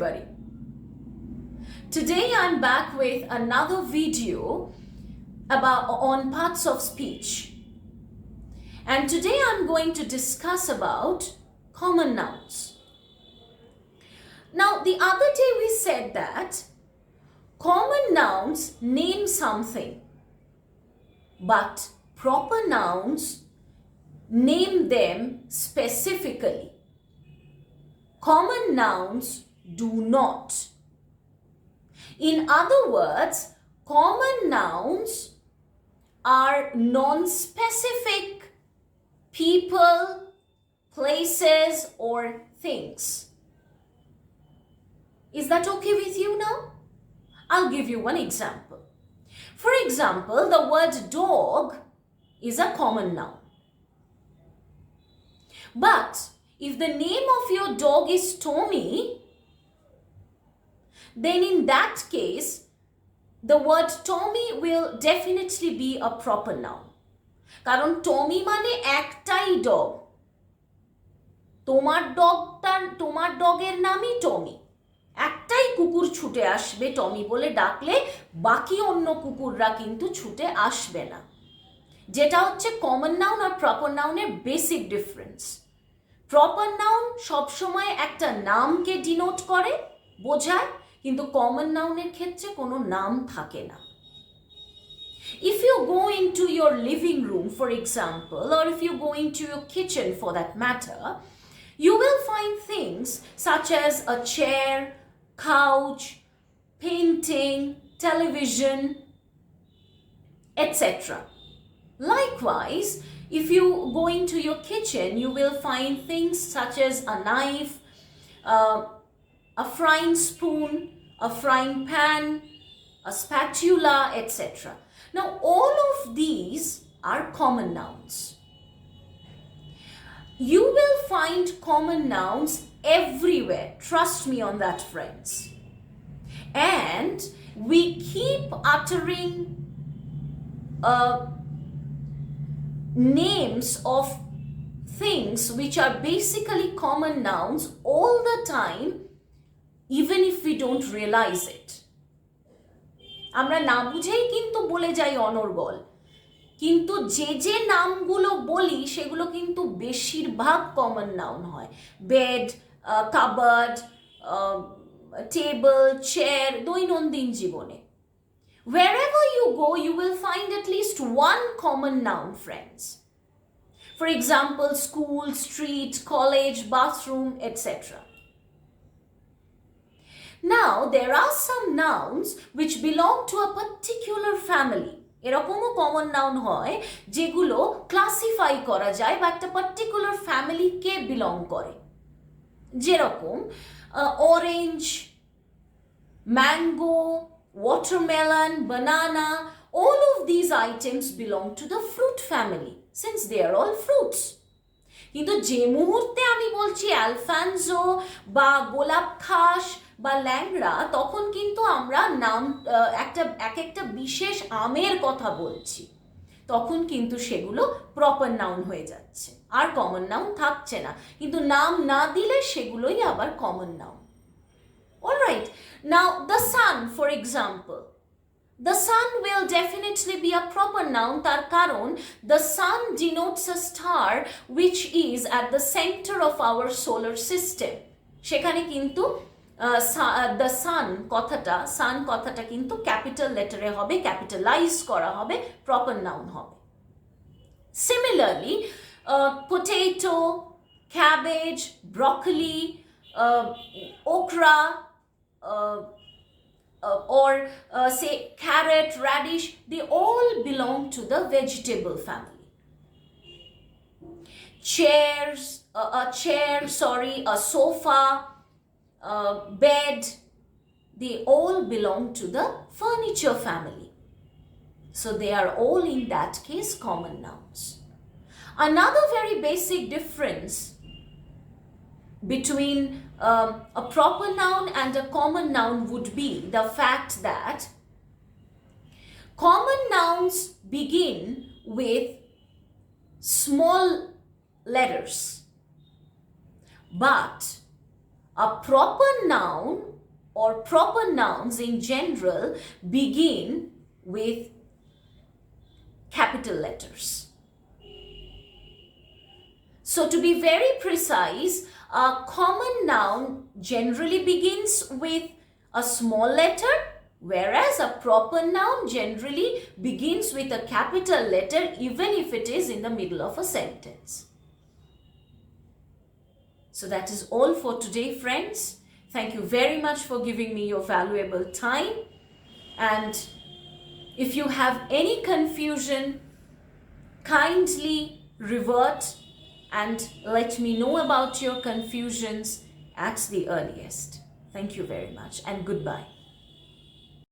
everybody. Today I'm back with another video on parts of speech. And today I'm going to discuss about common nouns. Now, the other day we said that common nouns name something, but proper nouns name them specifically. Common nouns do not. In other words, common nouns are non-specific people, places, or things. Is that okay with you now? I'll give you one example. For example, the word dog is a common noun. But if the name of your dog is Tommy, then in that case, the word Tommy will definitely be a proper noun. কারণ টমি মানে একটাই dog, তোমার ডগের নামই টমি। একটাই কুকুর ছুটে আসবে টমি বলে ডাকলে, বাকি অন্য কুকুররা কিন্তু ছুটে আসবে না। যেটা হচ্ছে কমন নাউন আর প্রপার নাউনের বেসিক ডিফারেন্স। প্রপার নাউন সবসময় একটা নামকে ডিনোট করে, বোঝায়, কিন্তু কমন নাউনের ক্ষেত্রে কোনো নাম থাকে না। If you go into your living room, for example, or if you go into your kitchen for that matter, you will find things such as a chair, couch, painting, television, etc. Likewise, if you go into your kitchen, you will find things such as a knife, a frying spoon, a frying pan, a spatula, etc. Now, all of these are common nouns. You will find common nouns everywhere. Trust me on that, friends. And we keep uttering names of things which are basically common nouns all the time, even if we don't realize it. আমরা না বুঝেই কিন্তু বলে যাই অনর্গল, কিন্তু যে নামগুলো বলি সেগুলো কিন্তু বেশিরভাগ কমন নাউন হয়। বেড, কাবার্ড, টেবল, চেয়ার, দৈনন্দিন জীবনে। Wherever you go, you will find at least one common noun, friends. For example, school, street, college, bathroom, etc. Now, there are some nouns which belong to a particular family. এরকমও common noun হয় যেগুলো classify করা যায় বা একটা particular ফ্যামিলিকে belong করে। যেরকম orange, mango, watermelon, banana, all of these items belong to the fruit family since they are all fruits. কিন্তু যে মুহূর্তে আমি বলছি অ্যালফানজো বা গোলাপ খাস বা ল্যাংড়া, তখন কিন্তু আমরা নাম একটা বিশেষ আমের কথা বলছি, তখন কিন্তু সেগুলো প্রপার নাউন হয়ে যাচ্ছে, আর কমন নাউন থাকছে না। কিন্তু নাম না দিলে সেগুলোই আবার common noun. Alright, now the sun, for example. The sun will definitely be a proper noun, তার কারণ the sun denotes a star which is at the center of our solar system. সেখানে কিন্তু the sun কথাটা কিন্তু capital লেটারে হবে, capitalise করা হবে, proper noun হবে। Similarly, potato, cabbage, broccoli, okra, or say carrot, radish, they all belong to the vegetable family. A sofa, bed, they all belong to the furniture family. So they are all in that case common nouns. Another very basic difference between a proper noun and a common noun would be the fact that common nouns begin with small letters, but a proper noun or proper nouns in general begin with capital letters. So to be very precise, a common noun generally begins with a small letter, whereas a proper noun generally begins with a capital letter even if it is in the middle of a sentence. So that is all for today, friends. Thank you very much for giving me your valuable time. And if you have any confusion, kindly revert and let me know about your confusions at the earliest. Thank you very much and goodbye.